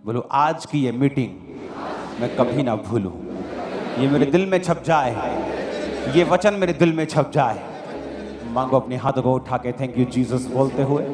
बोलो आज की ये मीटिंग मैं कभी ना भूलूं, ये मेरे दिल में छप जाए, ये वचन मेरे दिल में छप जाए। मांगो अपने हाथों को उठा के थैंक यू जीसस बोलते हुए।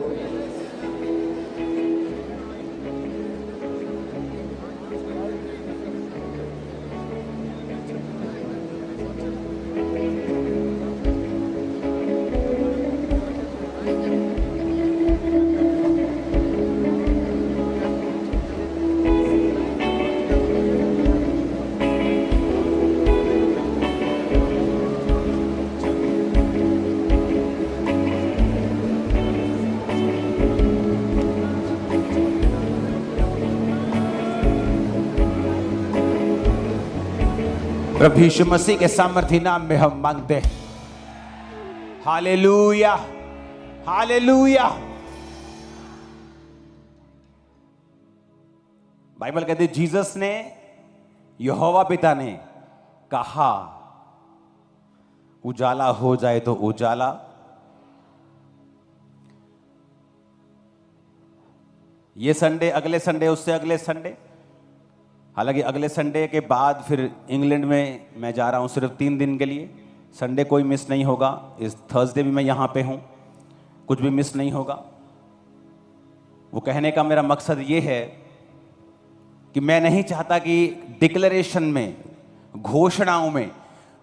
प्रभु यीशु मसीह के सामर्थी नाम में हम मांगते हैं। Hallelujah, hallelujah. बाइबल कहती है जीसस ने, यहोवा पिता ने कहा उजाला हो जाए तो उजाला, ये संडे, अगले संडे, उससे अगले संडे। हालांकि अगले संडे के बाद फिर इंग्लैंड में मैं जा रहा हूँ सिर्फ 3 दिन के लिए। संडे कोई मिस नहीं होगा। इस थर्सडे भी मैं यहाँ पे हूँ, कुछ भी मिस नहीं होगा। वो कहने का मेरा मकसद ये है कि मैं नहीं चाहता कि डिक्लेरेशन में, घोषणाओं में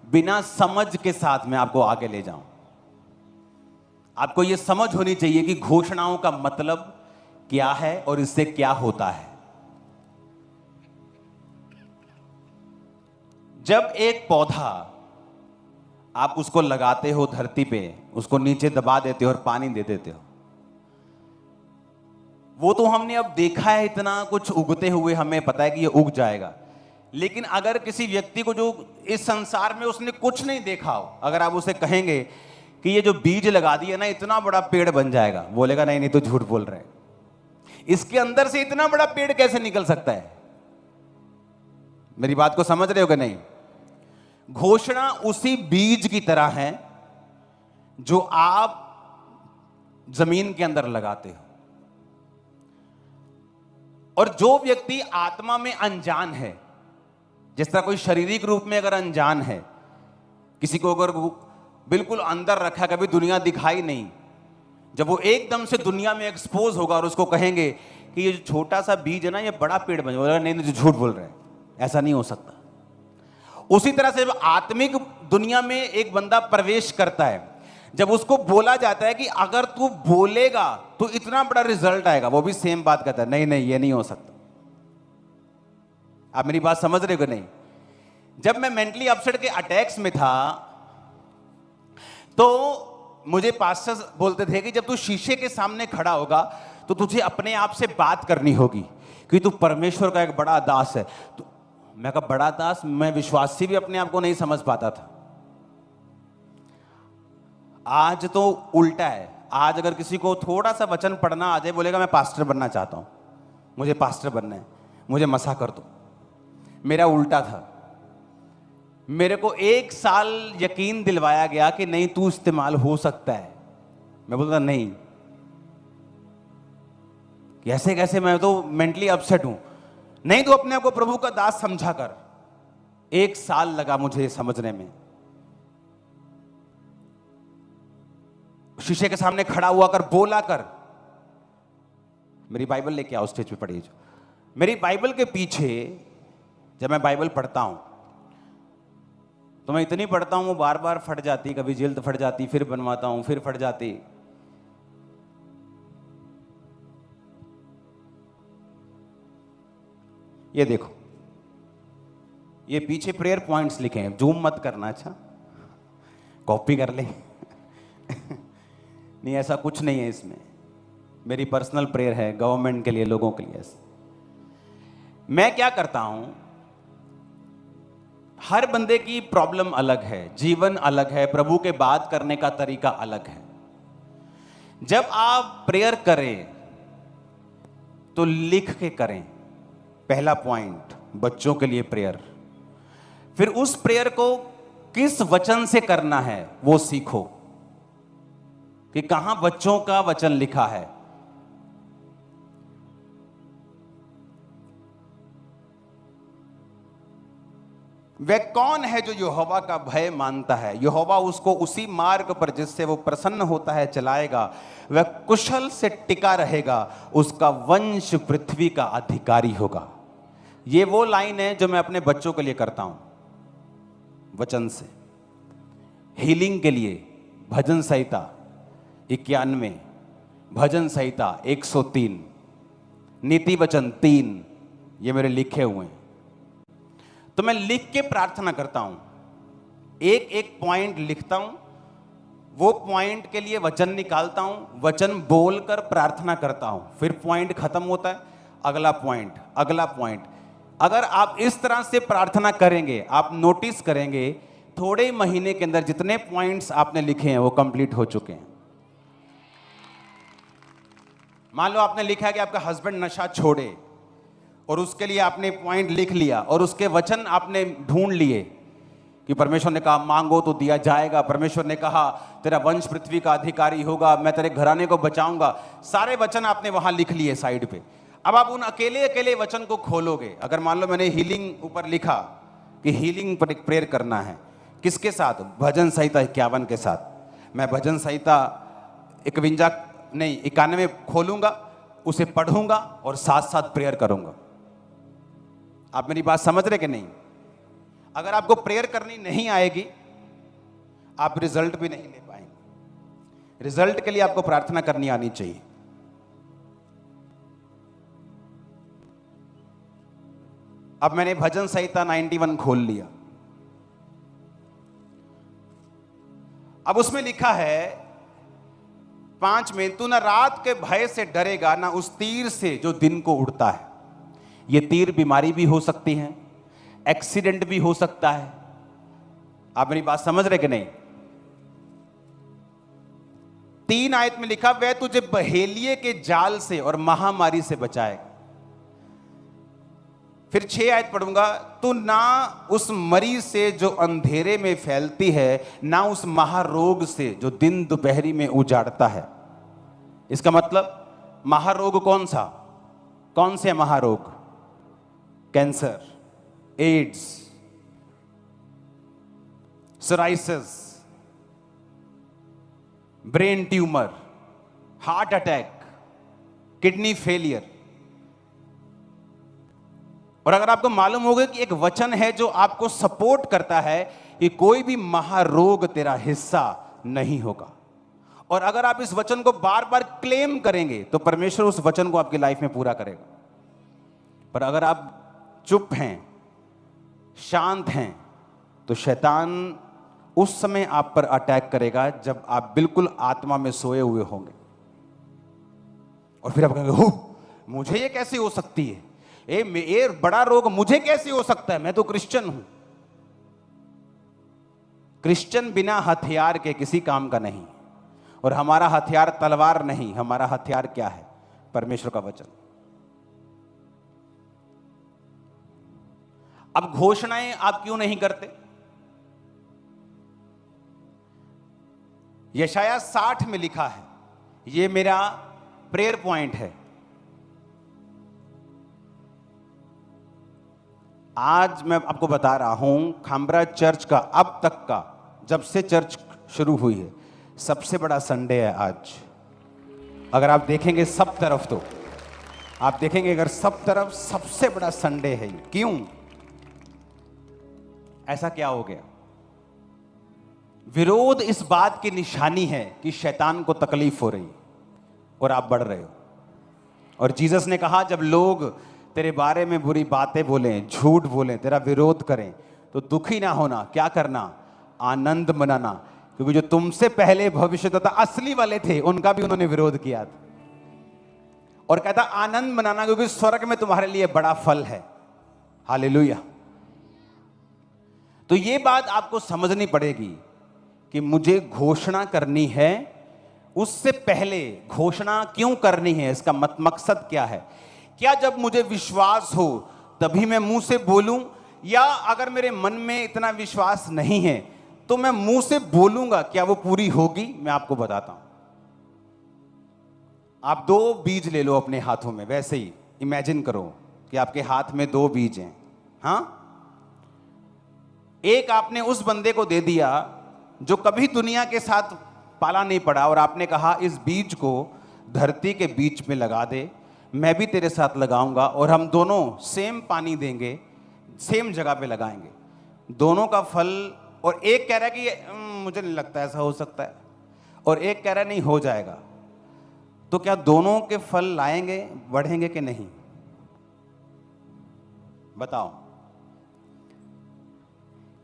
बिना समझ के साथ मैं आपको आगे ले जाऊं। आपको ये समझ होनी चाहिए कि घोषणाओं का मतलब क्या है और इससे क्या होता है। जब एक पौधा आप उसको लगाते हो धरती पे, उसको नीचे दबा देते हो और पानी दे देते हो, वो तो हमने अब देखा है इतना कुछ उगते हुए, हमें पता है कि ये उग जाएगा। लेकिन अगर किसी व्यक्ति को जो इस संसार में उसने कुछ नहीं देखा हो, अगर आप उसे कहेंगे कि ये जो बीज लगा दिया ना इतना बड़ा पेड़ बन जाएगा, बोलेगा नहीं नहीं तो झूठ बोल रहे हैं, इसके अंदर से इतना बड़ा पेड़ कैसे निकल सकता है। मेरी बात को समझ रहे हो कि नहीं? घोषणा उसी बीज की तरह है जो आप जमीन के अंदर लगाते हो। और जो व्यक्ति आत्मा में अनजान है, जिस तरह कोई शारीरिक रूप में अगर अनजान है, किसी को अगर बिल्कुल अंदर रखा, कभी दुनिया दिखाई नहीं, जब वो एकदम से दुनिया में एक्सपोज होगा और उसको कहेंगे कि ये जो छोटा सा बीज है ना ये बड़ा पेड़ बन जाएगा, नहीं नहीं झूठ बोल रहे हैं, ऐसा नहीं हो सकता। उसी तरह से आत्मिक दुनिया में एक बंदा प्रवेश करता है, जब उसको बोला जाता है कि अगर तू बोलेगा तो इतना बड़ा रिजल्ट आएगा, वो भी सेम बात कहता है, नहीं नहीं ये नहीं हो सकता। आप मेरी बात समझ रहे हो नहीं? जब मैं मेंटली अपसेट के अटैक्स में था तो मुझे पास्टर बोलते थे कि जब तू शीशे के सामने खड़ा होगा तो तुझे अपने आप से बात करनी होगी कि तू परमेश्वर का एक बड़ा दास है। तो मैं कहा बड़ा दास? मैं विश्वासी भी अपने आप को नहीं समझ पाता था। आज तो उल्टा है। आज अगर किसी को थोड़ा सा वचन पढ़ना आ जाए, बोलेगा मैं पास्टर बनना चाहता हूं, मुझे पास्टर बनना है, मुझे मसा कर दो। मेरा उल्टा था। मेरे को 1 साल यकीन दिलवाया गया कि नहीं तू इस्तेमाल हो सकता है। मैं बोलता नहीं, कैसे कैसे, मैं तो मेंटली अपसेट हूं। नहीं तो अपने आप को प्रभु का दास समझा कर। 1 साल लगा मुझे समझने में। शीशे के सामने खड़ा हुआ कर, बोला कर। मेरी बाइबल लेके आओ, स्टेज पे पढ़ी जो। मेरी बाइबल के पीछे जब मैं बाइबल पढ़ता हूं तो मैं इतनी पढ़ता हूं वो बार बार फट जाती, कभी जिल्द फट जाती, फिर बनवाता हूं, फिर फट जाती। ये देखो, ये पीछे प्रेयर पॉइंट्स लिखे हैं, जूम मत करना, अच्छा कॉपी कर ले। नहीं ऐसा कुछ नहीं है इसमें, मेरी पर्सनल प्रेयर है गवर्नमेंट के लिए, लोगों के लिए। मैं क्या करता हूं, हर बंदे की प्रॉब्लम अलग है, जीवन अलग है, प्रभु के बात करने का तरीका अलग है। जब आप प्रेयर करें तो लिख के करें। पहला पॉइंट, बच्चों के लिए प्रेयर। फिर उस प्रेयर को किस वचन से करना है वो सीखो, कि कहां बच्चों का वचन लिखा है। वह कौन है जो यहोवा का भय मानता है? यहोवा उसको उसी मार्ग पर जिससे वो प्रसन्न होता है चलाएगा। वह कुशल से टिका रहेगा, उसका वंश पृथ्वी का अधिकारी होगा। ये वो लाइन है जो मैं अपने बच्चों के लिए करता हूं वचन से। हीलिंग के लिए भजन संहिता 91, भजन संहिता 103, नीति वचन 3, ये मेरे लिखे हुए हैं। तो मैं लिख के प्रार्थना करता हूं, एक एक पॉइंट लिखता हूं, वो पॉइंट के लिए वचन निकालता हूं, वचन बोलकर प्रार्थना करता हूं, फिर पॉइंट खत्म होता है, अगला पॉइंट, अगला पॉइंट। अगर आप इस तरह से प्रार्थना करेंगे, आप नोटिस करेंगे थोड़े महीने के अंदर जितने पॉइंट्स आपने लिखे हैं वो कंप्लीट हो चुके हैं। मान लो आपने लिखा है कि आपका हस्बैंड नशा छोड़े, और उसके लिए आपने पॉइंट लिख लिया, और उसके वचन आपने ढूंढ लिए कि परमेश्वर ने कहा मांगो तो दिया जाएगा, परमेश्वर ने कहा तेरा वंश पृथ्वी का अधिकारी होगा, मैं तेरे घराने को बचाऊंगा। सारे वचन आपने वहां लिख लिए साइड पे। अब आप उन अकेले अकेले वचन को खोलोगे। अगर मान लो मैंने हीलिंग ऊपर लिखा कि हीलिंग पर एक प्रेयर करना है, किसके साथ? भजन संहिता 51 के साथ। मैं भजन संहिता 91 खोलूंगा, उसे पढ़ूंगा और साथ साथ प्रेयर करूंगा। आप मेरी बात समझ रहे कि नहीं? अगर आपको प्रेयर करनी नहीं आएगी, आप रिजल्ट भी नहीं ले पाएंगे। रिजल्ट के लिए आपको प्रार्थना करनी आनी चाहिए। अब मैंने भजन संहिता 91 खोल लिया। अब उसमें लिखा है 5 में, तू न रात के भय से डरेगा, ना उस तीर से जो दिन को उड़ता है। ये तीर बीमारी भी हो सकती है, एक्सीडेंट भी हो सकता है। आप मेरी बात समझ रहे कि नहीं? 3 आयत में लिखा, वह तुझे बहेलिए के जाल से और महामारी से बचाएगा। फिर 6 आयत पढ़ूंगा, तू ना उस मरी से जो अंधेरे में फैलती है, ना उस महारोग से जो दिन दोपहरी में उजाड़ता है। इसका मतलब महारोग कौन सा? कौन से महारोग? Cancer, AIDS, psoriasis, brain tumour, heart attack, kidney failure. और अगर आपको मालूम होगा कि एक वचन है जो आपको सपोर्ट करता है कि कोई भी महारोग तेरा हिस्सा नहीं होगा, और अगर आप इस वचन को बार बार क्लेम करेंगे तो परमेश्वर उस वचन को आपकी लाइफ में पूरा करेगा। पर अगर आप चुप हैं, शांत हैं, तो शैतान उस समय आप पर अटैक करेगा जब आप बिल्कुल आत्मा में सोए हुए होंगे। और फिर आप कहेंगे, हो मुझे ये कैसे हो सकती है? ये बड़ा रोग मुझे कैसे हो सकता है? मैं तो क्रिश्चियन हूं। क्रिश्चियन बिना हथियार के किसी काम का नहीं, और हमारा हथियार तलवार नहीं, हमारा हथियार क्या है? परमेश्वर का वचन। अब घोषणाएं आप क्यों नहीं करते? यशाया 60 में लिखा है, ये मेरा प्रेयर पॉइंट है। आज मैं आपको बता रहा हूं, खामरा चर्च का अब तक का, जब से चर्च शुरू हुई है, सबसे बड़ा संडे है आज। अगर आप देखेंगे सब तरफ, तो आप देखेंगे अगर सब तरफ सबसे बड़ा संडे है। क्यों? ऐसा क्या हो गया? विरोध इस बात की निशानी है कि शैतान को तकलीफ हो रही और आप बढ़ रहे हो। और जीसस ने कहा, जब लोग तेरे बारे में बुरी बातें बोलें, झूठ बोलें, तेरा विरोध करें, तो दुखी ना होना, क्या करना? आनंद मनाना, क्योंकि जो तुमसे पहले भविष्यद्वक्ता असली वाले थे उनका भी उन्होंने विरोध किया था। और कहता आनंद मनाना, क्योंकि स्वर्ग में तुम्हारे लिए बड़ा फल है। हालेलुया। तो ये बात आपको समझनी पड़ेगी कि मुझे घोषणा करनी है, उससे पहले घोषणा क्यों करनी है, इसका मकसद क्या है? क्या जब मुझे विश्वास हो तभी मैं मुंह से बोलूं, या अगर मेरे मन में इतना विश्वास नहीं है तो मैं मुंह से बोलूंगा, क्या वो पूरी होगी? मैं आपको बताता हूं। आप 2 बीज ले लो अपने हाथों में, वैसे ही इमेजिन करो कि आपके हाथ में 2 बीज हैं। हाँ, एक आपने उस बंदे को दे दिया जो कभी दुनिया के साथ पाला नहीं पड़ा, और आपने कहा इस बीज को धरती के बीच में लगा दे, मैं भी तेरे साथ लगाऊंगा और हम दोनों सेम पानी देंगे, सेम जगह पे लगाएंगे, दोनों का फल। और एक कह रहा है कि मुझे नहीं लगता ऐसा हो सकता है, और एक कह रहा है नहीं हो जाएगा। तो क्या दोनों के फल लाएंगे, बढ़ेंगे कि नहीं? बताओ,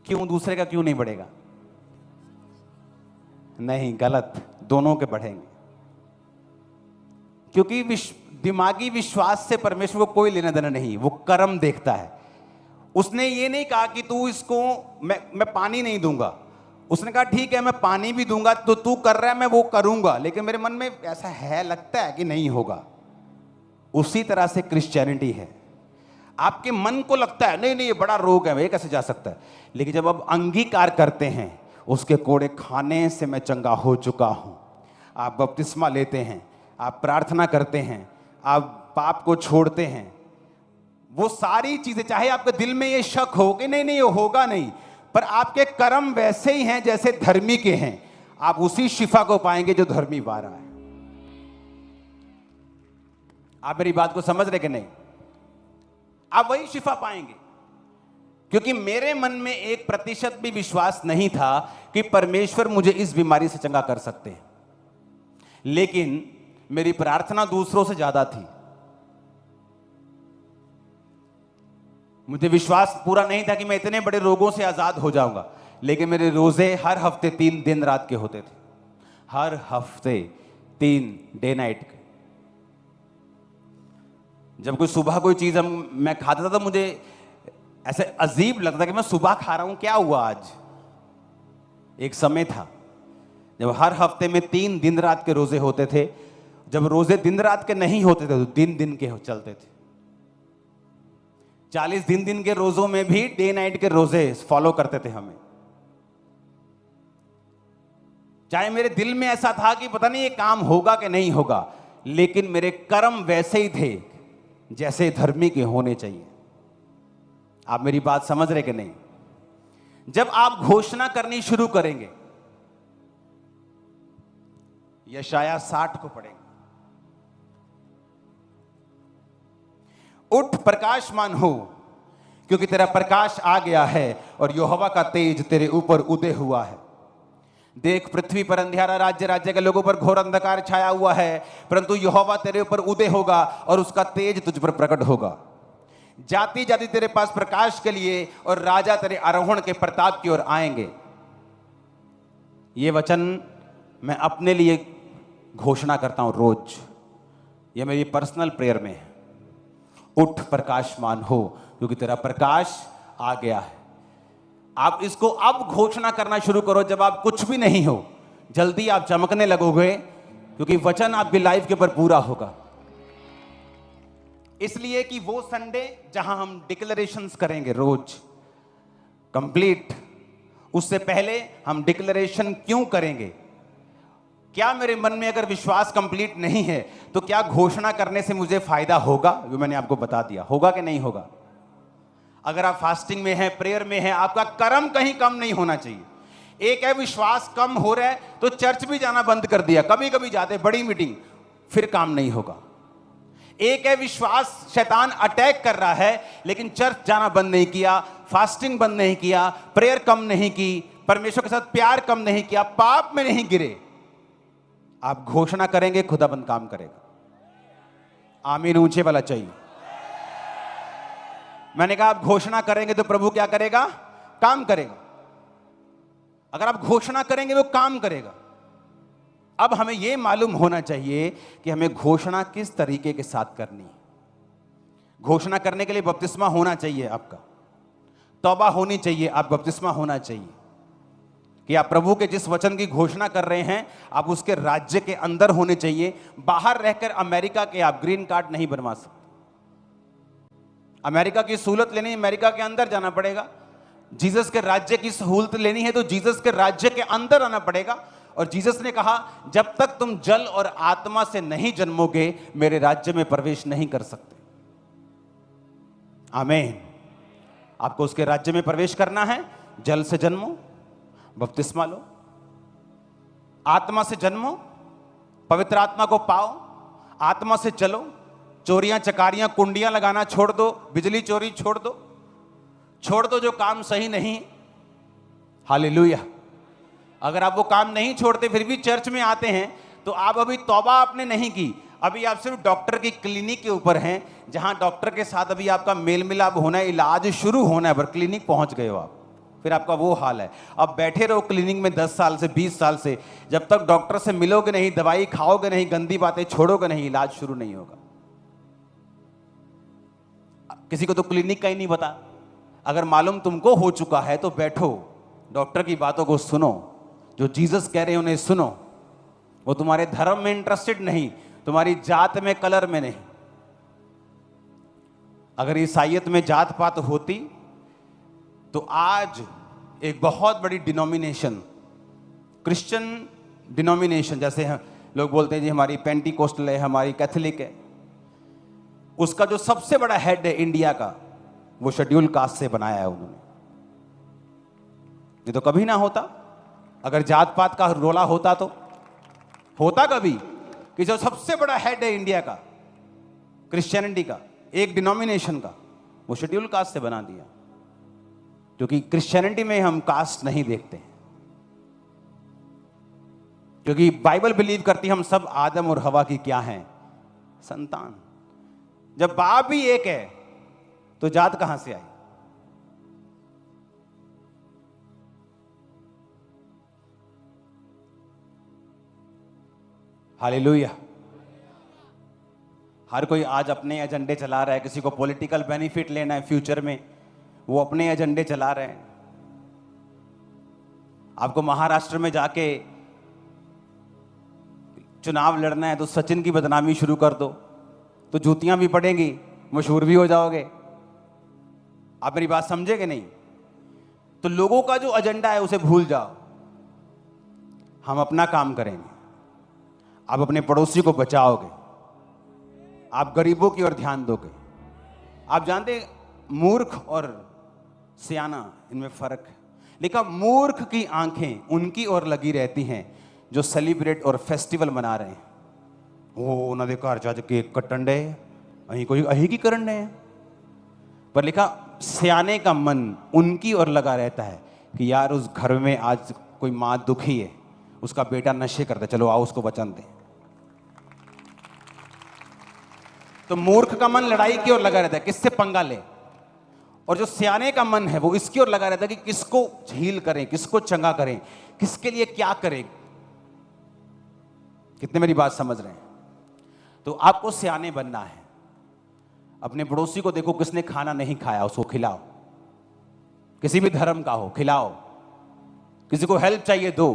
क्यों दूसरे का क्यों नहीं बढ़ेगा? नहीं, गलत, दोनों के बढ़ेंगे। क्योंकि दिमागी विश्वास से परमेश्वर को कोई लेना देना नहीं, वो कर्म देखता है। उसने ये नहीं कहा कि तू इसको मैं पानी नहीं दूंगा, उसने कहा ठीक है मैं पानी भी दूंगा, तो तू कर रहा है मैं वो करूंगा, लेकिन मेरे मन में ऐसा है, लगता है कि नहीं होगा। उसी तरह से क्रिश्चियनिटी है। आपके मन को लगता है नहीं नहीं ये बड़ा रोग है, ये कैसे जा सकता है, लेकिन जब आप अंगीकार करते हैं उसके कोड़े खाने से मैं चंगा हो चुका हूं, आप बपतिस्मा लेते हैं, आप प्रार्थना करते हैं, आप पाप को छोड़ते हैं, वो सारी चीजें, चाहे आपके दिल में ये शक हो कि नहीं नहीं ये होगा नहीं, पर आपके कर्म वैसे ही हैं जैसे धर्मी के हैं, आप उसी शिफा को पाएंगे जो धर्मी पा रहा है। आप मेरी बात को समझ रहे कि नहीं? आप वही शिफा पाएंगे। क्योंकि मेरे मन में 1% भी विश्वास नहीं था कि परमेश्वर मुझे इस बीमारी से चंगा कर सकते हैं, लेकिन मेरी प्रार्थना दूसरों से ज्यादा थी। मुझे विश्वास पूरा नहीं था कि मैं इतने बड़े रोगों से आजाद हो जाऊंगा, लेकिन मेरे रोजे हर हफ्ते 3 दिन रात के होते थे, हर हफ्ते 3 डे नाइट के। जब कोई सुबह कोई चीज मैं खाता था तो मुझे ऐसे अजीब लगता कि मैं सुबह खा रहा हूं, क्या हुआ आज। एक समय था जब हर हफ्ते में 3 दिन रात के रोजे होते थे। जब रोजे दिन रात के नहीं होते थे तो दिन दिन के चलते थे। 40 दिन दिन के रोजों में भी डे नाइट के रोजे फॉलो करते थे हमें। चाहे मेरे दिल में ऐसा था कि पता नहीं ये काम होगा कि नहीं होगा, लेकिन मेरे कर्म वैसे ही थे जैसे धर्मी के होने चाहिए। आप मेरी बात समझ रहे कि नहीं? जब आप घोषणा करनी शुरू करेंगे, यशाया 60 को पढ़ेंगे, उठ प्रकाशमान हो क्योंकि तेरा प्रकाश आ गया है और यहोवा का तेज तेरे ऊपर उदय हुआ है। देख पृथ्वी पर अंधियारा, राज्य राज्य के लोगों पर घोर अंधकार छाया हुआ है, परंतु यहोवा तेरे ऊपर उदय होगा और उसका तेज तुझ पर प्रकट होगा। जाति जाति तेरे पास प्रकाश के लिए और राजा तेरे आरोहण के प्रताप की ओर आएंगे। ये वचन मैं अपने लिए घोषणा करता हूं रोज, यह मेरी पर्सनल प्रेयर में है। उठ प्रकाशमान हो क्योंकि तेरा प्रकाश आ गया है। आप इसको अब घोषणा करना शुरू करो जब आप कुछ भी नहीं हो। जल्दी आप चमकने लगोगे क्योंकि वचन आपकी लाइफ के ऊपर पूरा होगा। इसलिए कि वो संडे जहां हम डिक्लेरेशंस करेंगे रोज कंप्लीट, उससे पहले हम डिक्लेरेशन क्यों करेंगे? क्या मेरे मन में अगर विश्वास कंप्लीट नहीं है तो क्या घोषणा करने से मुझे फायदा होगा? वो मैंने आपको बता दिया, होगा कि नहीं होगा। अगर आप फास्टिंग में हैं, प्रेयर में हैं, आपका कर्म कहीं कम नहीं होना चाहिए। एक है विश्वास कम हो रहा है तो चर्च भी जाना बंद कर दिया, कभी कभी जाते बड़ी मीटिंग, फिर काम नहीं होगा। एक है विश्वास शैतान अटैक कर रहा है लेकिन चर्च जाना बंद नहीं किया, फास्टिंग बंद नहीं किया, प्रेयर कम नहीं की, परमेश्वर के साथ प्यार कम नहीं किया, पाप में नहीं गिरे। आप घोषणा करेंगे, खुदाबंद काम करेगा। आमीन ऊंचे वाला चाहिए। मैंने कहा आप घोषणा करेंगे तो प्रभु क्या करेगा? काम करेगा। अगर आप घोषणा करेंगे वो काम करेगा। अब हमें यह मालूम होना चाहिए कि हमें घोषणा किस तरीके के साथ करनी है। घोषणा करने के लिए बपतिस्मा होना चाहिए, आपका तौबा होनी चाहिए, आप बपतिस्मा होना चाहिए कि आप प्रभु के जिस वचन की घोषणा कर रहे हैं आप उसके राज्य के अंदर होने चाहिए। बाहर रहकर अमेरिका के आप ग्रीन कार्ड नहीं बनवा सकते। अमेरिका की सहूलत लेनी है, अमेरिका के अंदर जाना पड़ेगा। जीसस के राज्य की सहूलत लेनी है तो जीसस के राज्य के अंदर आना पड़ेगा। और जीसस ने कहा जब तक तुम जल और आत्मा से नहीं जन्मोगे मेरे राज्य में प्रवेश नहीं कर सकते। आमीन। आपको उसके राज्य में प्रवेश करना है जल से जन्मो, बपतिस्मा लो, आत्मा से जन्मो, पवित्र आत्मा को पाओ, आत्मा से चलो, चोरियां चकारियां कुंडियां लगाना छोड़ दो, बिजली चोरी छोड़ दो जो काम सही नहीं। हालेलुया। अगर आप वो काम नहीं छोड़ते फिर भी चर्च में आते हैं तो आप अभी तौबा आपने नहीं की, अभी आप सिर्फ डॉक्टर की क्लिनिक के ऊपर हैं, जहां डॉक्टर के साथ अभी आपका मेल मिलाप होना है, इलाज शुरू होना है, पर क्लिनिक पहुंच गए हो आप, फिर आपका वो हाल है। अब बैठे रहो क्लिनिक में 10 साल से 20 साल से, जब तक डॉक्टर से मिलोगे नहीं, दवाई खाओगे नहीं, गंदी बातें छोड़ोगे नहीं, इलाज शुरू नहीं होगा। किसी को तो क्लिनिक का ही नहीं पता। अगर मालूम तुमको हो चुका है तो बैठो, डॉक्टर की बातों को सुनो, जो जीसस कह रहे हैं उन्हें सुनो। वो तुम्हारे धर्म में इंटरेस्टेड नहीं, तुम्हारी जात में, कलर में नहीं। अगर ईसाइयत में जात पात होती तो आज एक बहुत बड़ी डिनोमिनेशन, क्रिश्चियन डिनोमिनेशन, जैसे लोग बोलते हैं जी हमारी पेंटिकोस्टल है, हमारी कैथोलिक है, उसका जो सबसे बड़ा हेड है इंडिया का, वो शेड्यूल कास्ट से बनाया है उन्होंने। ये तो कभी ना होता। अगर जात पात का रोला होता तो होता कभी कि जो सबसे बड़ा हेड है इंडिया का, क्रिश्चियनिटी का, एक डिनोमिनेशन का, वो शेड्यूल कास्ट से बना दिया। क्योंकि क्रिश्चियनिटी में हम कास्ट नहीं देखते, क्योंकि बाइबल बिलीव करती हम सब आदम और हवा की क्या हैं, संतान। जब बाप भी एक है तो जात कहां से आई? हालेलुया। हर कोई आज अपने एजेंडे चला रहा है, किसी को पॉलिटिकल बेनिफिट लेना है फ्यूचर में, वो अपने एजेंडे चला रहे हैं। आपको महाराष्ट्र में जाके चुनाव लड़ना है तो सचिन की बदनामी शुरू कर दो तो जूतियां भी पड़ेंगी, मशहूर भी हो जाओगे। आप मेरी बात समझेंगे नहीं? तो लोगों का जो एजेंडा है उसे भूल जाओ, हम अपना काम करेंगे। आप अपने पड़ोसी को बचाओगे, आप गरीबों की ओर ध्यान दोगे। आप जानते हैं मूर्ख और सियाना इनमें फर्क है। लेकिन मूर्ख की आंखें उनकी ओर लगी रहती हैं जो सेलिब्रेट और फेस्टिवल मना रहे हैं। वो उन्होंने घर जा केक कट्टन डे, अही कोई अही की करन डे। पर लिखा सियाने का मन उनकी ओर लगा रहता है कि यार उस घर में आज कोई माँ दुखी है, उसका बेटा नशे करता है, चलो आओ उसको वचन दें। तो मूर्ख का मन लड़ाई की ओर लगा रहता है, किससे पंगा ले। और जो सियाने का मन है वो इसकी ओर लगा रहता है कि किसको झील करें, किसको चंगा करें, किसके लिए क्या करें। कितने मेरी बात समझ रहे हैं? तो आपको सियाने बनना है। अपने पड़ोसी को देखो, किसने खाना नहीं खाया उसको खिलाओ, किसी भी धर्म का हो खिलाओ, किसी को हेल्प चाहिए दो।